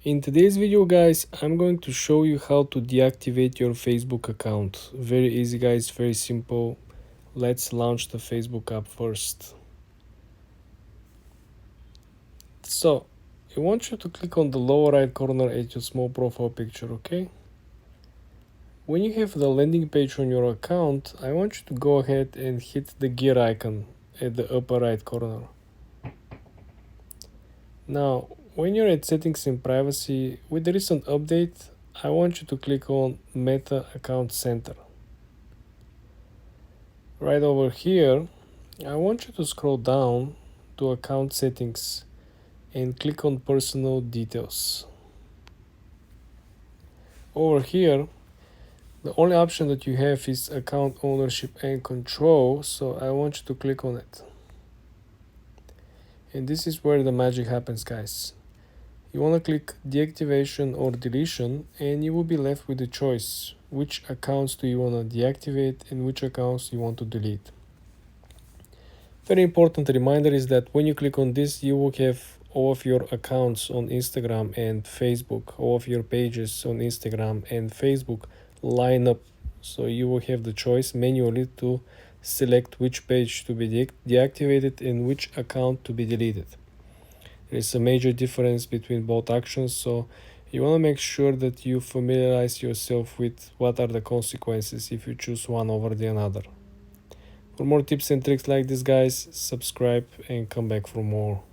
In today's video guys, I'm going to show you how to deactivate your Facebook account. Very easy guys, very simple. Let's launch the Facebook app first. So, I want you to click on the lower right corner at your small profile picture, okay? When you have the landing page on your account, I want you to go ahead and hit the gear icon at the upper right corner. Now, when you're at settings and privacy, with the recent update, I want you to click on Meta Account Center. Right over here, I want you to scroll down to Account Settings and click on Personal Details. Over here, the only option that you have is Account Ownership and Control, so I want you to click on it. And this is where the magic happens, guys. You want to click deactivation or deletion, and you will be left with the choice which accounts do you want to deactivate and which accounts you want to delete. Very important reminder is that when you click on this, you will have all of your accounts on Instagram and Facebook, all of your pages on Instagram and Facebook line up. So you will have the choice manually to select which page to be deactivated and which account to be deleted. There is a major difference between both actions, so you want to make sure that you familiarize yourself with what are the consequences if you choose one over the other. For more tips and tricks like this guys, subscribe and come back for more.